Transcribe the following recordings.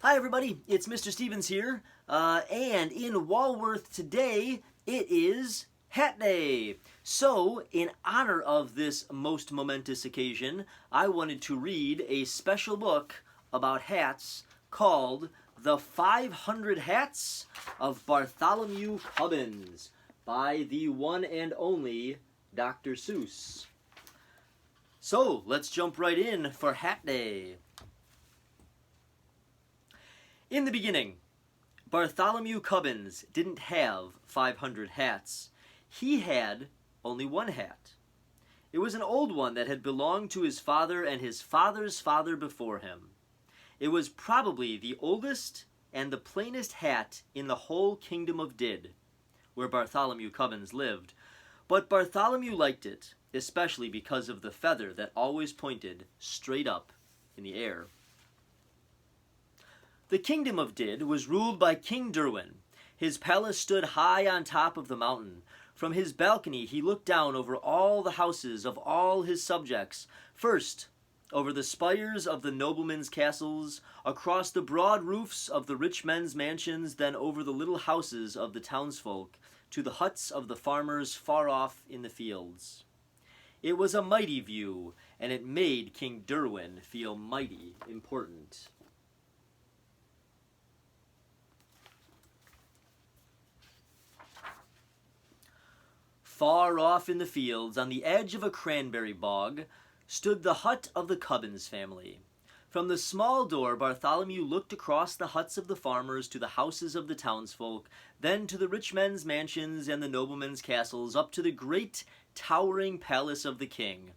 Hi everybody, it's Mr. Stevens here, and in Walworth today, it is Hat Day. So, in honor of this most momentous occasion, I wanted to read a special book about hats called The 500 Hats of Bartholomew Cubbins by the one and only Dr. Seuss. So, let's jump right in for Hat Day. In the beginning, Bartholomew Cubbins didn't have 500 hats. He had only one hat. It was an old one that had belonged to his father and his father's father before him. It was probably the oldest and the plainest hat in the whole kingdom of Did, where Bartholomew Cubbins lived. But Bartholomew liked it, especially because of the feather that always pointed straight up in the air. The kingdom of Did was ruled by King Derwin. His palace stood high on top of the mountain. From his balcony he looked down over all the houses of all his subjects, first over the spires of the noblemen's castles, across the broad roofs of the rich men's mansions, then over the little houses of the townsfolk, to the huts of the farmers far off in the fields. It was a mighty view, and it made King Derwin feel mighty important. Far off in the fields, on the edge of a cranberry bog, stood the hut of the Cubbins family. From the small door, Bartholomew looked across the huts of the farmers to the houses of the townsfolk, then to the rich men's mansions and the noblemen's castles, up to the great, towering palace of the king.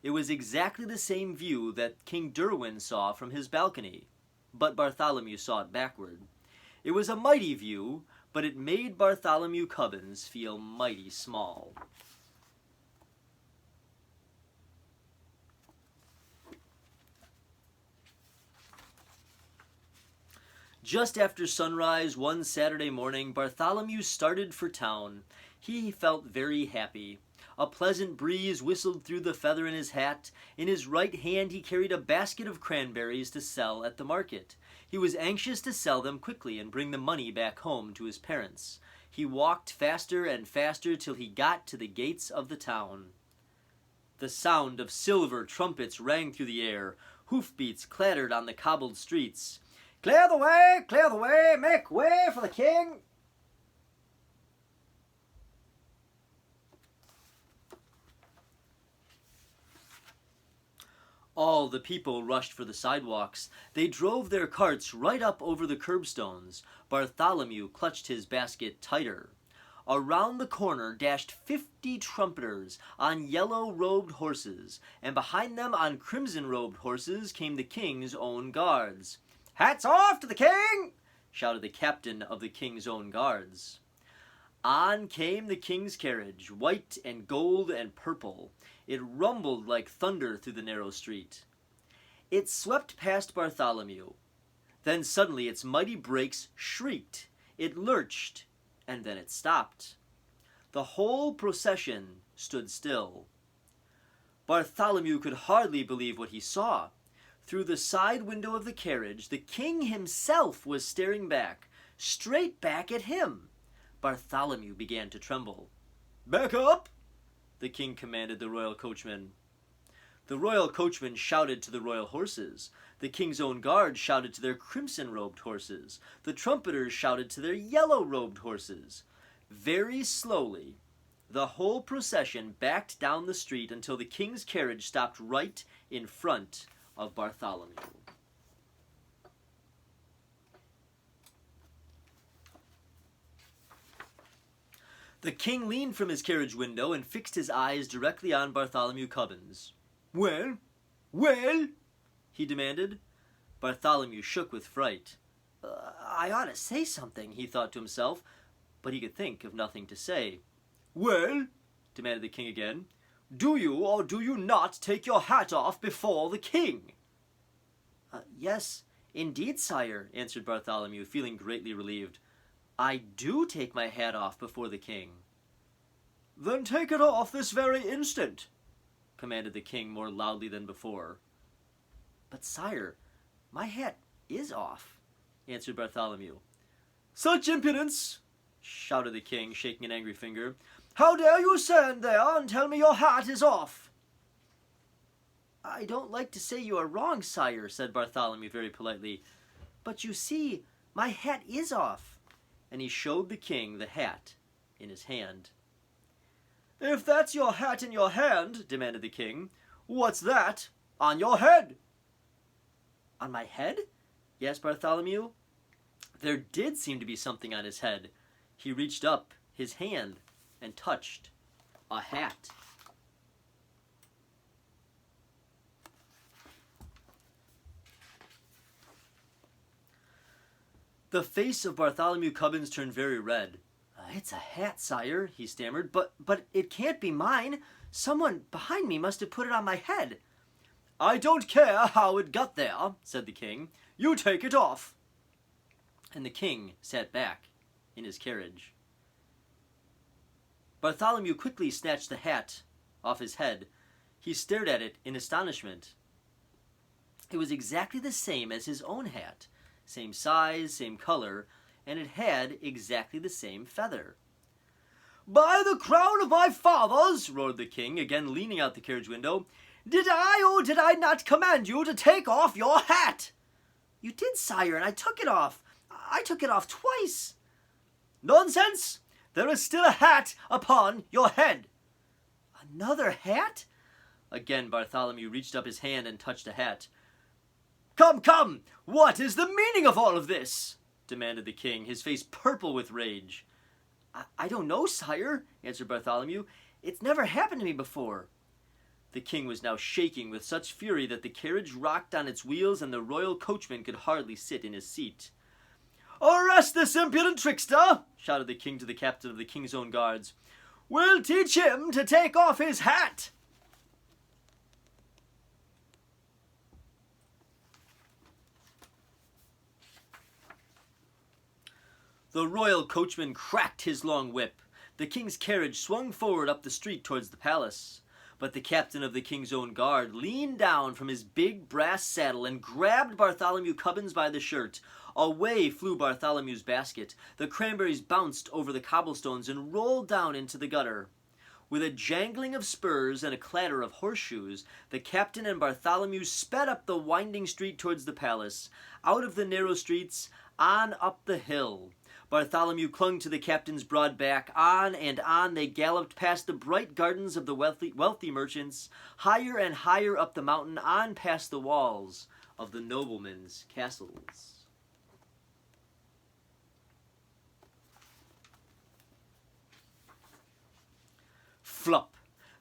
It was exactly the same view that King Derwin saw from his balcony, but Bartholomew saw it backward. It was a mighty view, but it made Bartholomew Cubbins feel mighty small. Just after sunrise one Saturday morning, Bartholomew started for town. He felt very happy. A pleasant breeze whistled through the feather in his hat. In his right hand he carried a basket of cranberries to sell at the market. He was anxious to sell them quickly and bring the money back home to his parents. He walked faster and faster till he got to the gates of the town. The sound of silver trumpets rang through the air. Hoofbeats clattered on the cobbled streets. Clear the way, make way for the king! All the people rushed for the sidewalks. They drove their carts right up over the curbstones. Bartholomew clutched his basket tighter. Around the corner dashed 50 trumpeters on yellow-robed horses, and behind them on crimson-robed horses came the king's own guards. "Hats off to the king!" shouted the captain of the king's own guards. On came the king's carriage, white and gold and purple. It rumbled like thunder through the narrow street. It swept past Bartholomew. Then suddenly its mighty brakes shrieked. It lurched, and then it stopped. The whole procession stood still. Bartholomew could hardly believe what he saw. Through the side window of the carriage, the king himself was staring back, straight back at him. Bartholomew began to tremble. "Back up!" the king commanded the royal coachman. The royal coachman shouted to the royal horses. The king's own guard shouted to their crimson-robed horses. The trumpeters shouted to their yellow-robed horses. Very slowly, the whole procession backed down the street until the king's carriage stopped right in front of Bartholomew. The king leaned from his carriage window and fixed his eyes directly on Bartholomew Cubbins. Well, he demanded. Bartholomew shook with fright. I ought to say something, he thought to himself, but he could think of nothing to say. Well, demanded the king again, do you or do you not take your hat off before the king? Yes, indeed, sire, answered Bartholomew, feeling greatly relieved. I do take my hat off before the king. Then take it off this very instant, commanded the king more loudly than before. But sire, my hat is off. answered Bartholomew. "Such impudence!" shouted the king, shaking an angry finger. "How dare you stand there and tell me your hat is off?" "I don't like to say you are wrong, sire," said Bartholomew very politely, "but you see, my hat is off." And he showed the king the hat in his hand. "If that's your hat in your hand," demanded the king, "what's that on your head?" "On my head?" asked Bartholomew. There did seem to be something on his head. He reached up his hand and touched a hat. The face of Bartholomew Cubbins turned very red. "It's a hat, sire," he stammered, but it can't be mine. Someone behind me must have put it on my head." "I don't care how it got there," said the king. "You take it off." And the king sat back in his carriage. Bartholomew quickly snatched the hat off his head. He stared at it in astonishment. It was exactly the same as his own hat. Same size, same color, and it had exactly the same feather. "By the crown of my fathers," roared the king, again leaning out the carriage window, "did I or did I not command you to take off your hat?" "You did, sire, and I took it off. I took it off twice." "Nonsense! There is still a hat upon your head." "Another hat?" Again Bartholomew reached up his hand and touched a hat. "Come, come! What is the meaning of all of this?" demanded the king, his face purple with rage. I don't know, sire," answered Bartholomew. "It's never happened to me before." The king was now shaking with such fury that the carriage rocked on its wheels and the royal coachman could hardly sit in his seat. "Arrest this impudent trickster!" shouted the king to the captain of the king's own guards. "We'll teach him to take off his hat." The royal coachman cracked his long whip. The king's carriage swung forward up the street towards the palace. But the captain of the king's own guard leaned down from his big brass saddle and grabbed Bartholomew Cubbins by the shirt. Away flew Bartholomew's basket. The cranberries bounced over the cobblestones and rolled down into the gutter. With a jangling of spurs and a clatter of horseshoes, the captain and Bartholomew sped up the winding street towards the palace, out of the narrow streets, on up the hill. Bartholomew clung to the captain's broad back. On and on they galloped past the bright gardens of the wealthy merchants, higher and higher up the mountain, on past the walls of the noblemen's castles. Flop!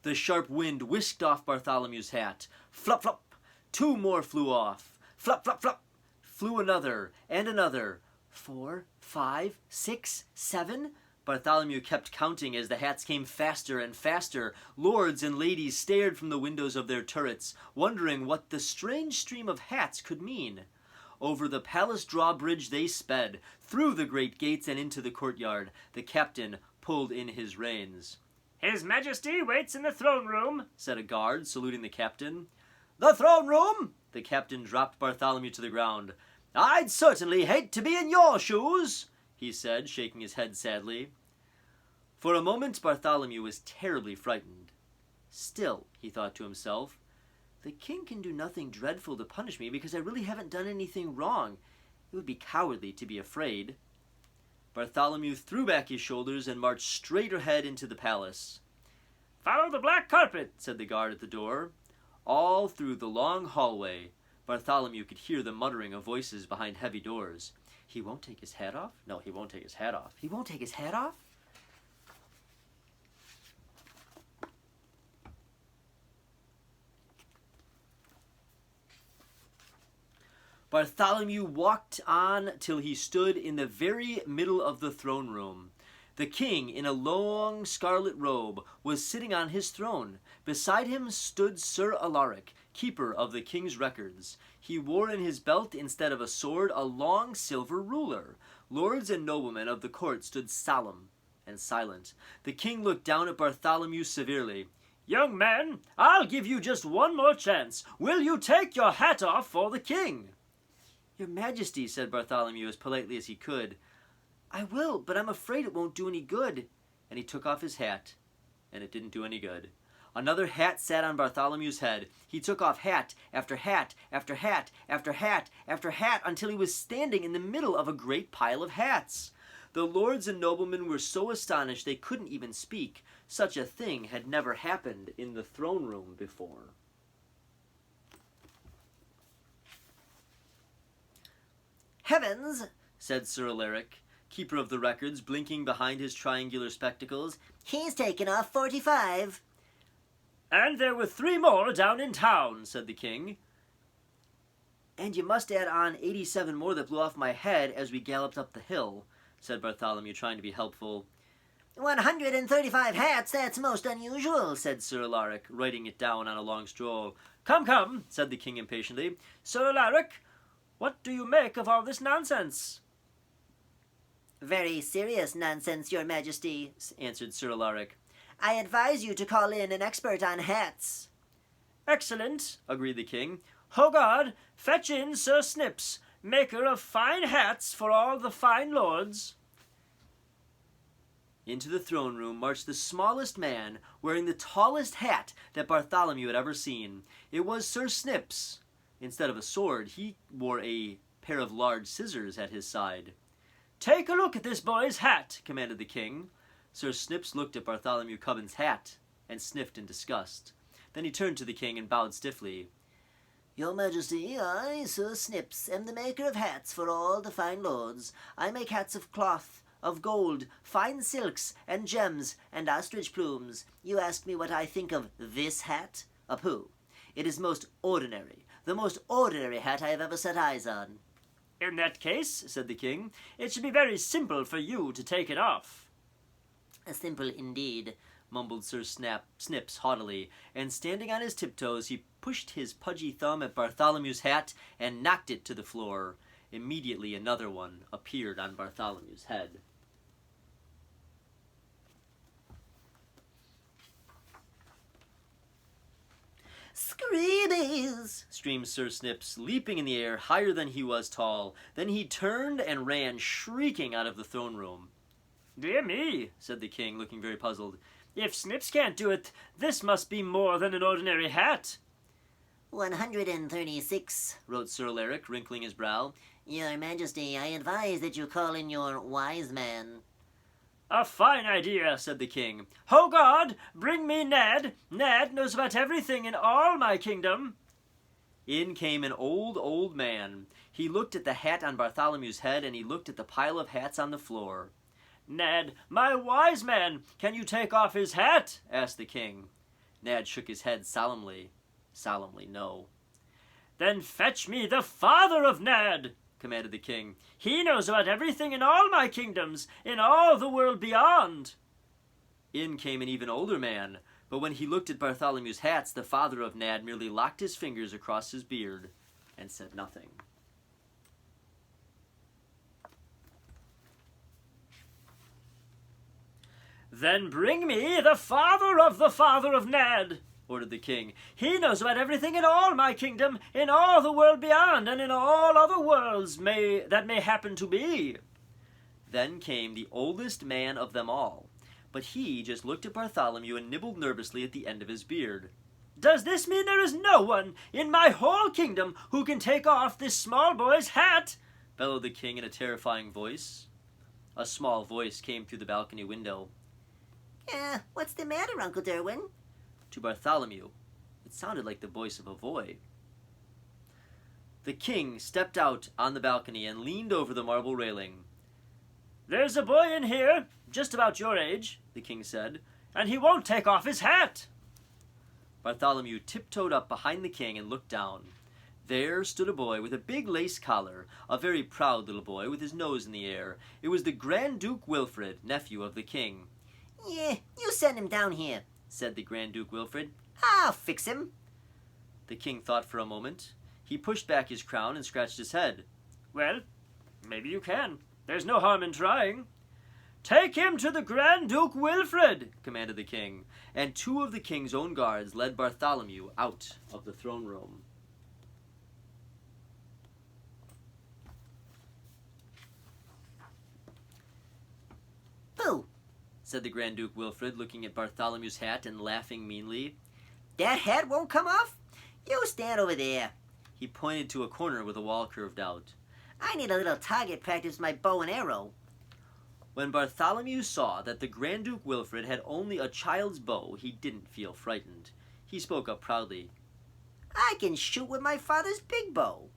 The sharp wind whisked off Bartholomew's hat. Flop, flop! 2 more flew off. Flop, flop, flop! Flew another and another. 4, 5, 6, 7. Bartholomew kept counting as the hats came faster and faster. Lords and ladies stared from the windows of their turrets, wondering what the strange stream of hats could mean. Over the palace drawbridge they sped, through the great gates and into the courtyard. The captain pulled in his reins. "His Majesty waits in the throne room," said a guard, saluting the captain. "The throne room?" The captain dropped Bartholomew to the ground. "I'd certainly hate to be in your shoes," he said, shaking his head sadly. For a moment Bartholomew was terribly frightened. Still, he thought to himself, the king can do nothing dreadful to punish me because I really haven't done anything wrong. It would be cowardly to be afraid. Bartholomew threw back his shoulders and marched straight ahead into the palace. "Follow the black carpet," said the guard at the door. All through the long hallway, Bartholomew could hear the muttering of voices behind heavy doors. He won't take his hat off? No, he won't take his hat off. He won't take his hat off? Bartholomew walked on till he stood in the very middle of the throne room. The king, in a long scarlet robe, was sitting on his throne. Beside him stood Sir Alaric, keeper of the king's records. He wore in his belt, instead of a sword, a long silver ruler. Lords and noblemen of the court stood solemn and silent. The king looked down at Bartholomew severely. "Young man, I'll give you just one more chance. Will you take your hat off for the king?" "Your Majesty," said Bartholomew as politely as he could, "I will, but I'm afraid it won't do any good." And he took off his hat, and it didn't do any good. Another hat sat on Bartholomew's head. He took off hat after hat after hat after hat after hat until he was standing in the middle of a great pile of hats. The lords and noblemen were so astonished they couldn't even speak. Such a thing had never happened in the throne room before. "Heavens," said Sir Alaric, keeper of the records, blinking behind his triangular spectacles. "He's taken off 45. "And there were 3 more down in town," said the king. "And you must add on 87 more that blew off my head as we galloped up the hill," said Bartholomew, trying to be helpful. 135 hats, that's most unusual," said Sir Alaric, writing it down on a long stroll. Come, come," said the king impatiently. "Sir Alaric, what do you make of all this nonsense?" "Very serious nonsense, your Majesty," answered Sir Alaric. "I advise you to call in an expert on hats." "Excellent," agreed the king. "Hogard, fetch in Sir Snips, maker of fine hats for all the fine lords." Into the throne room marched the smallest man, wearing the tallest hat that Bartholomew had ever seen. It was Sir Snips. Instead of a sword, he wore a pair of large scissors at his side. "Take a look at this boy's hat," commanded the king. Sir Snips looked at Bartholomew Cubbins' hat and sniffed in disgust. Then he turned to the king and bowed stiffly. "Your Majesty, I, Sir Snips, am the maker of hats for all the fine lords. I make hats of cloth, of gold, fine silks, and gems, and ostrich plumes. You ask me what I think of this hat? A pooh. It is most ordinary, the most ordinary hat I have ever set eyes on." "In that case," said the king, "it should be very simple for you to take it off." "Simple indeed," mumbled Sir Snips haughtily, and standing on his tiptoes, he pushed his pudgy thumb at Bartholomew's hat and knocked it to the floor. Immediately another one appeared on Bartholomew's head. "Screebies!" screamed Sir Snips, leaping in the air higher than he was tall. Then he turned and ran shrieking out of the throne room. "Dear me," said the king, looking very puzzled. "If Snips can't do it, this must be more than an ordinary hat." 136, wrote Sir Alaric, wrinkling his brow. "Your Majesty, I advise that you call in your wise man." "A fine idea," said the king. "Hogard, bring me Ned. Ned knows about everything in all my kingdom." In came an old man. He looked at the hat on Bartholomew's head, and he looked at the pile of hats on the floor. "Ned, my wise man, can you take off his hat?" asked the king. Ned shook his head solemnly. Solemnly, no. "Then fetch me the father of Ned," commanded the king. "He knows about everything in all my kingdoms, in all the world beyond." In came an even older man, but when he looked at Bartholomew's hats, the father of Ned merely locked his fingers across his beard and said nothing. "Then bring me the father of Ned," ordered the king. "He knows about everything in all my kingdom, in all the world beyond, and in all other worlds that may happen to be." Then came the oldest man of them all, but he just looked at Bartholomew and nibbled nervously at the end of his beard. "Does this mean there is no one in my whole kingdom who can take off this small boy's hat?" bellowed the king in a terrifying voice. A small voice came through the balcony window. "What's the matter, Uncle Derwin?" To Bartholomew, it sounded like the voice of a boy. The king stepped out on the balcony and leaned over the marble railing. "There's a boy in here, just about your age," the king said, "and he won't take off his hat." Bartholomew tiptoed up behind the king and looked down. There stood a boy with a big lace collar, a very proud little boy with his nose in the air. It was the Grand Duke Wilfrid, nephew of the king. "Yeah, you send him down here," said the Grand Duke Wilfrid. "I'll fix him." The king thought for a moment. He pushed back his crown and scratched his head. "Well, maybe you can. There's no harm in trying." "Take him to the Grand Duke Wilfrid," commanded the king, and 2 of the king's own guards led Bartholomew out of the throne room. said the Grand Duke Wilfrid, looking at Bartholomew's hat and laughing meanly. That hat won't come off? You stand over there. He pointed to a corner where the wall curved out. I need a little target practice with my bow and arrow. When Bartholomew saw that the Grand Duke Wilfrid had only a child's bow, he didn't feel frightened. He spoke up proudly. I can shoot with my father's big bow.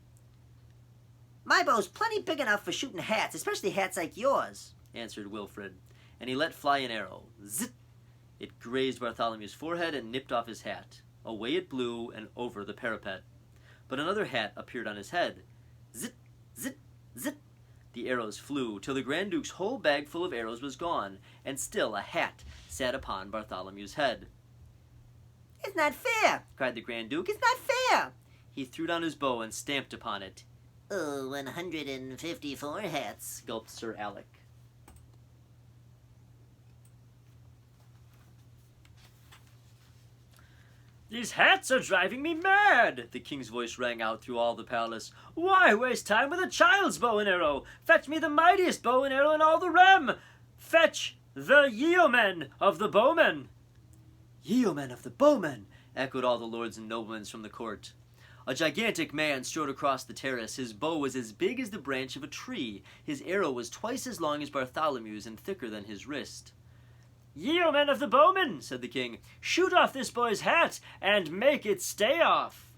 My bow's plenty big enough for shooting hats, especially hats like yours, answered Wilfrid, and he let fly an arrow. Zit! It grazed Bartholomew's forehead and nipped off his hat. Away it blew and over the parapet. But another hat appeared on his head. Zit! Zit! Zit! The arrows flew, till the Grand Duke's whole bag full of arrows was gone, and still a hat sat upon Bartholomew's head. It's not fair, cried the Grand Duke. It's not fair. He threw down his bow and stamped upon it. Oh, 154 hats, gulped Sir Alec. These hats are driving me mad, the king's voice rang out through all the palace. Why waste time with a child's bow and arrow? Fetch me the mightiest bow and arrow in all the realm. Fetch the yeomen of the bowmen. Yeomen of the bowmen, echoed all the lords and noblemen from the court. A gigantic man strode across the terrace. His bow was as big as the branch of a tree. His arrow was twice as long as Bartholomew's and thicker than his wrist. Yeomen of the bowmen, said the king, shoot off this boy's hat and make it stay off.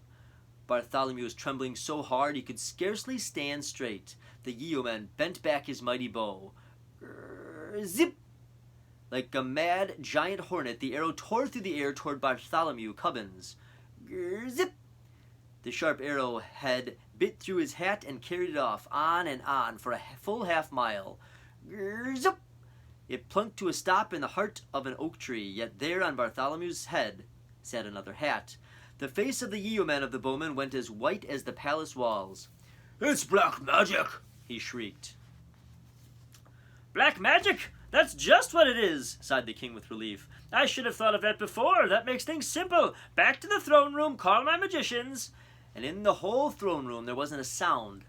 Bartholomew was trembling so hard he could scarcely stand straight. The yeoman bent back his mighty bow. Zip! Like a mad giant hornet, the arrow tore through the air toward Bartholomew Cubbins. Zip! The sharp arrow head bit through his hat and carried it off, on and on, for a full half-mile. Zip! It plunked to a stop in the heart of an oak tree, yet there on Bartholomew's head sat another hat. The face of the yeoman of the bowmen went as white as the palace walls. "It's black magic!" he shrieked. Black magic? That's just what it is, sighed the king with relief. I should have thought of that before. That makes things simple. Back to the throne room, call my magicians. And in the whole throne room there wasn't a sound,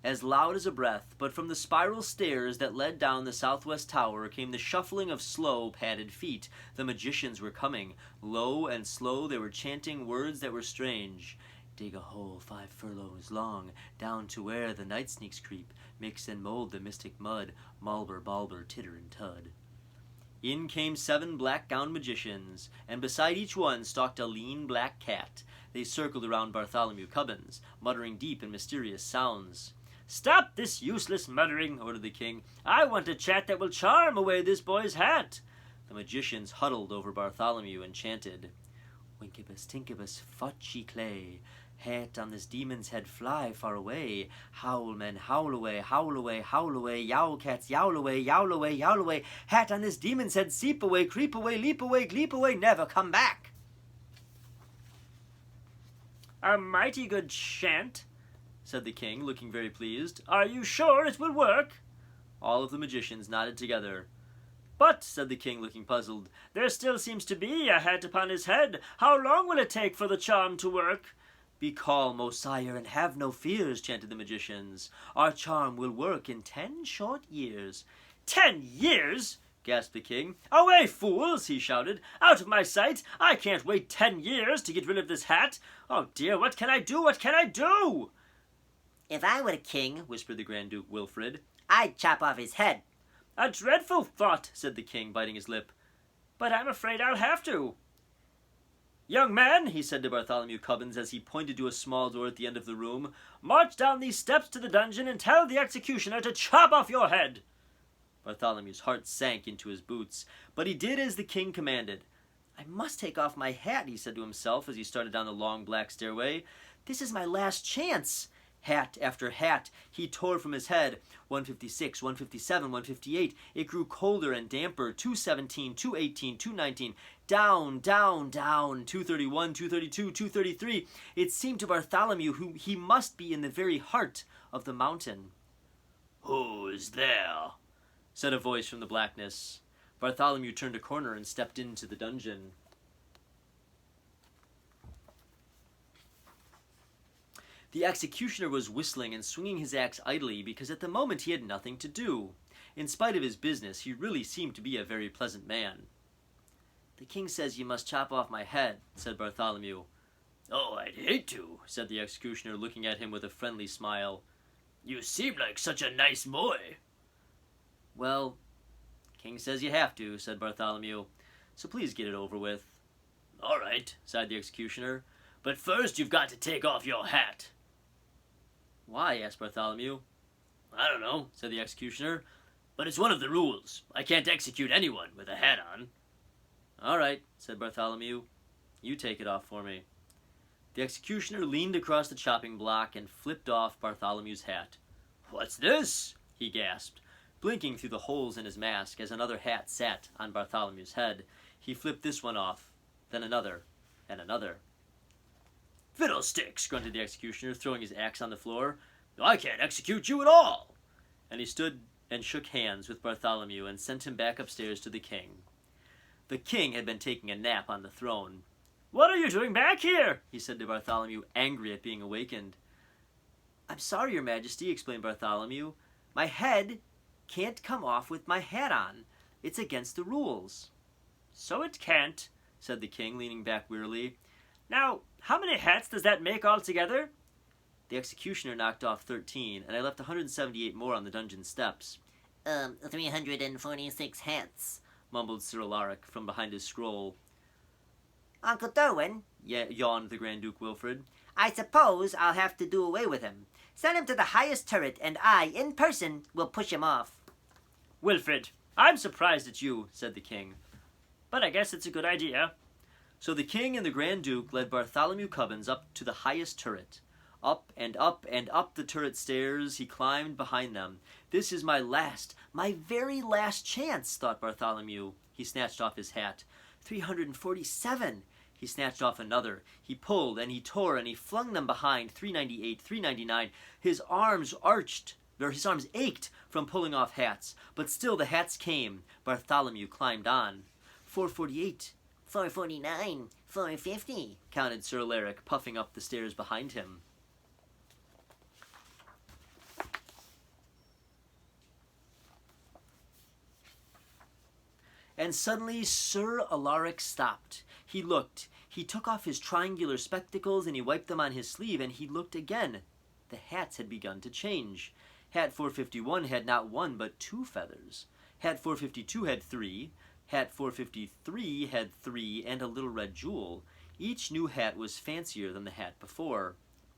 as loud as a breath, but from the spiral stairs that led down the southwest tower came the shuffling of slow, padded feet. The magicians were coming. Low and slow they were chanting words that were strange. Dig a hole 5 furlongs long, down to where the night sneaks creep, mix and mold the mystic mud, Malber, Balber, Titter, and Tud. In came 7 black-gowned magicians, and beside each one stalked a lean black cat. They circled around Bartholomew Cubbins, muttering deep and mysterious sounds. Stop this useless muttering, ordered the king. I want a chat that will charm away this boy's hat. The magicians huddled over Bartholomew and chanted, Winkibus, tinkibus, fudgy clay, hat on this demon's head fly far away. Howl, men, howl away, howl away, howl away, yowl cats, yowl away, yowl away, yowl away. Hat on this demon's head, seep away, creep away, leap away, gleep away, never come back. A mighty good chant, said the king, looking very pleased. Are you sure it will work? All of the magicians nodded together. But, said the king, looking puzzled, there still seems to be a hat upon his head. How long will it take for the charm to work? Be calm, O sire, and have no fears, chanted the magicians. Our charm will work in 10 short years. 10 years? Gasped the king. Away, fools, he shouted. Out of my sight. I can't wait 10 years to get rid of this hat. Oh dear, what can I do? What can I do? If I were a king, whispered the Grand Duke Wilfrid, I'd chop off his head. A dreadful thought, said the king, biting his lip. But I'm afraid I'll have to. Young man, he said to Bartholomew Cubbins as he pointed to a small door at the end of the room, march down these steps to the dungeon and tell the executioner to chop off your head. Bartholomew's heart sank into his boots, but he did as the king commanded. I must take off my hat, he said to himself as he started down the long black stairway. This is my last chance. Hat after hat he tore from his head. 156, 157, 158. It grew colder and damper. 217, 218, 219. Down, down, down. 231, 232, 233. It seemed to Bartholomew who he must be in the very heart of the mountain. Who is there? Said a voice from the blackness. Bartholomew turned a corner and stepped into the dungeon. The executioner was whistling and swinging his axe idly because at the moment he had nothing to do. In spite of his business, he really seemed to be a very pleasant man. "The king says you must chop off my head," said Bartholomew. "Oh, I'd hate to," said the executioner, looking at him with a friendly smile. "You seem like such a nice boy." "Well, king says you have to," said Bartholomew, "so please get it over with." "All right," sighed the executioner, "but first you've got to take off your hat." "Why?" asked Bartholomew. "I don't know," said the executioner, "but it's one of the rules. I can't execute anyone with a hat on." "All right," said Bartholomew, "you take it off for me." The executioner leaned across the chopping block and flipped off Bartholomew's hat. "What's this?" he gasped, blinking through the holes in his mask as another hat sat on Bartholomew's head. He flipped this one off, then another, and another. "Fiddlesticks!" grunted the executioner, throwing his axe on the floor. "I can't execute you at all!" And he stood and shook hands with Bartholomew and sent him back upstairs to the king. The king had been taking a nap on the throne. "What are you doing back here?" he said to Bartholomew, angry at being awakened. "I'm sorry, your majesty," explained Bartholomew. "My head can't come off with my hat on. It's against the rules." "So it can't," said the king, leaning back wearily. "Now, how many hats does that make altogether?" The executioner knocked off 13, and I left 178 more on the dungeon steps. 346 hats, mumbled Sir Alaric from behind his scroll. Uncle Derwin, Yawned the Grand Duke Wilfrid. I suppose I'll have to do away with him. Send him to the highest turret, and I, in person, will push him off. "Wilfrid, I'm surprised at you," said the king. "But I guess it's a good idea." So the king and the Grand Duke led Bartholomew Cubbins up to the highest turret. Up and up and up the turret stairs he climbed behind them. "This is my very last chance," thought Bartholomew. He snatched off his hat. 347. He snatched off another. He pulled and he tore and he flung them behind. 398, 399. His arms ached from pulling off hats, but still the hats came. Bartholomew climbed on. 448. 449, 450, counted Sir Alaric, puffing up the stairs behind him. And suddenly Sir Alaric stopped. He looked. He took off his triangular spectacles and he wiped them on his sleeve, and he looked again. The hats had begun to change. Hat 451 had not one but 2 feathers. Hat 452 had 3. Hat 453 had 3 and a little red jewel. Each new hat was fancier than the hat before.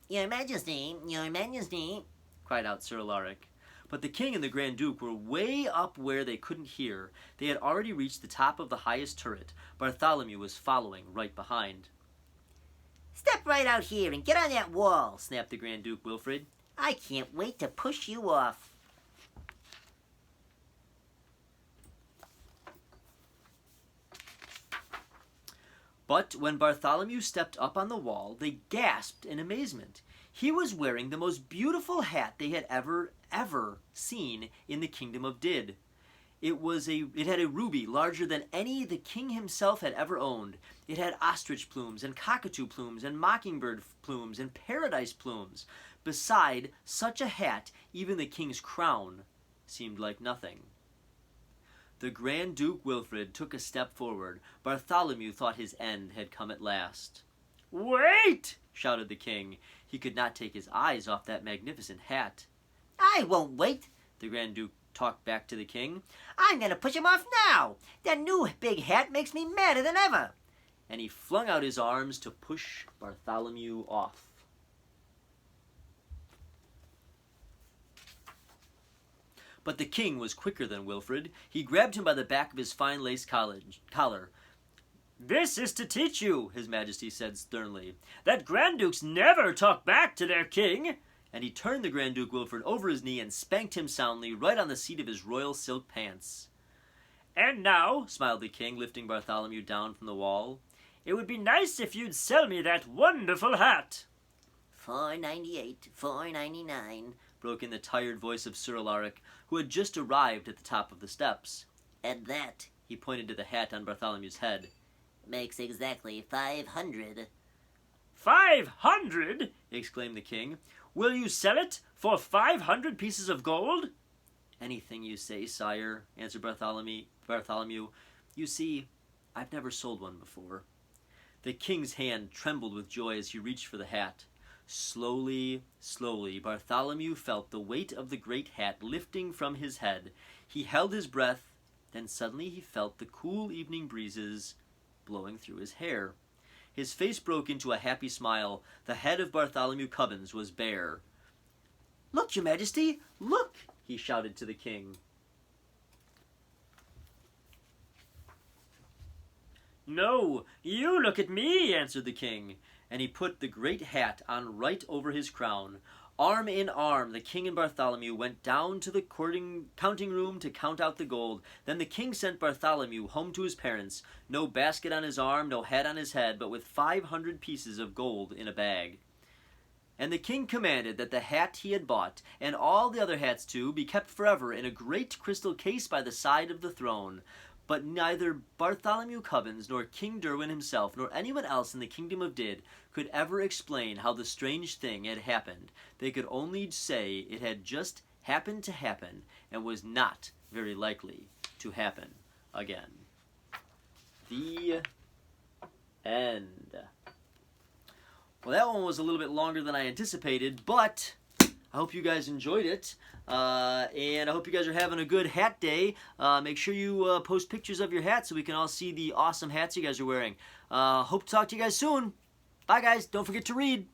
Your Majesty, Your Majesty, cried out Sir Alaric. But the king and the Grand Duke were way up where they couldn't hear. They had already reached the top of the highest turret. Bartholomew was following right behind. Step right out here and get on that wall, snapped the Grand Duke Wilfrid. I can't wait to push you off. But when Bartholomew stepped up on the wall, they gasped in amazement. He was wearing the most beautiful hat they had ever seen in the kingdom of Did. It had a ruby larger than any the king himself had ever owned. It had ostrich plumes and cockatoo plumes and mockingbird plumes and paradise plumes. Beside such a hat, even the king's crown seemed like nothing. The Grand Duke Wilfrid took a step forward. Bartholomew thought his end had come at last. "Wait!" shouted the king. He could not take his eyes off that magnificent hat. I won't wait, the Grand Duke talked back to the king. I'm going to push him off now. That new big hat makes me madder than ever. And he flung out his arms to push Bartholomew off. But the king was quicker than Wilfrid. He grabbed him by the back of his fine lace collar. "This is to teach you," His Majesty said sternly, "that Grand Dukes never talk back to their king." And he turned the Grand Duke Wilfrid over his knee and spanked him soundly right on the seat of his royal silk pants. "And now," smiled the king, lifting Bartholomew down from the wall, "it would be nice if you'd sell me that wonderful hat." $4.98, $4.99, broke in the tired voice of Sir Alaric, who had just arrived at the top of the steps. And that, he pointed to the hat on Bartholomew's head, makes exactly 500. 500? Exclaimed the king. Will you sell it for 500 pieces of gold? Anything you say, sire, answered Bartholomew. You see, I've never sold one before. The king's hand trembled with joy as he reached for the hat. Slowly, slowly, Bartholomew felt the weight of the great hat lifting from his head. He held his breath, then suddenly he felt the cool evening breezes blowing through his hair. His face broke into a happy smile. The head of Bartholomew Cubbins was bare. "Look, your majesty, look!" he shouted to the king. "No, you look at me," answered the king, and he put the great hat on right over his crown. Arm in arm, the king and Bartholomew went down to the counting room to count out the gold. Then the king sent Bartholomew home to his parents, no basket on his arm, no hat on his head, but with 500 pieces of gold in a bag. And the king commanded that the hat he had bought, and all the other hats too, be kept forever in a great crystal case by the side of the throne. But neither Bartholomew Cubbins, nor King Derwin himself, nor anyone else in the kingdom of Did could ever explain how the strange thing had happened. They could only say it had just happened to happen, and was not very likely to happen again. The end. Well, that one was a little bit longer than I anticipated, but I hope you guys enjoyed it, and I hope you guys are having a good hat day. Make sure you post pictures of your hats so we can all see the awesome hats you guys are wearing. Hope to talk to you guys soon. Bye, guys. Don't forget to read.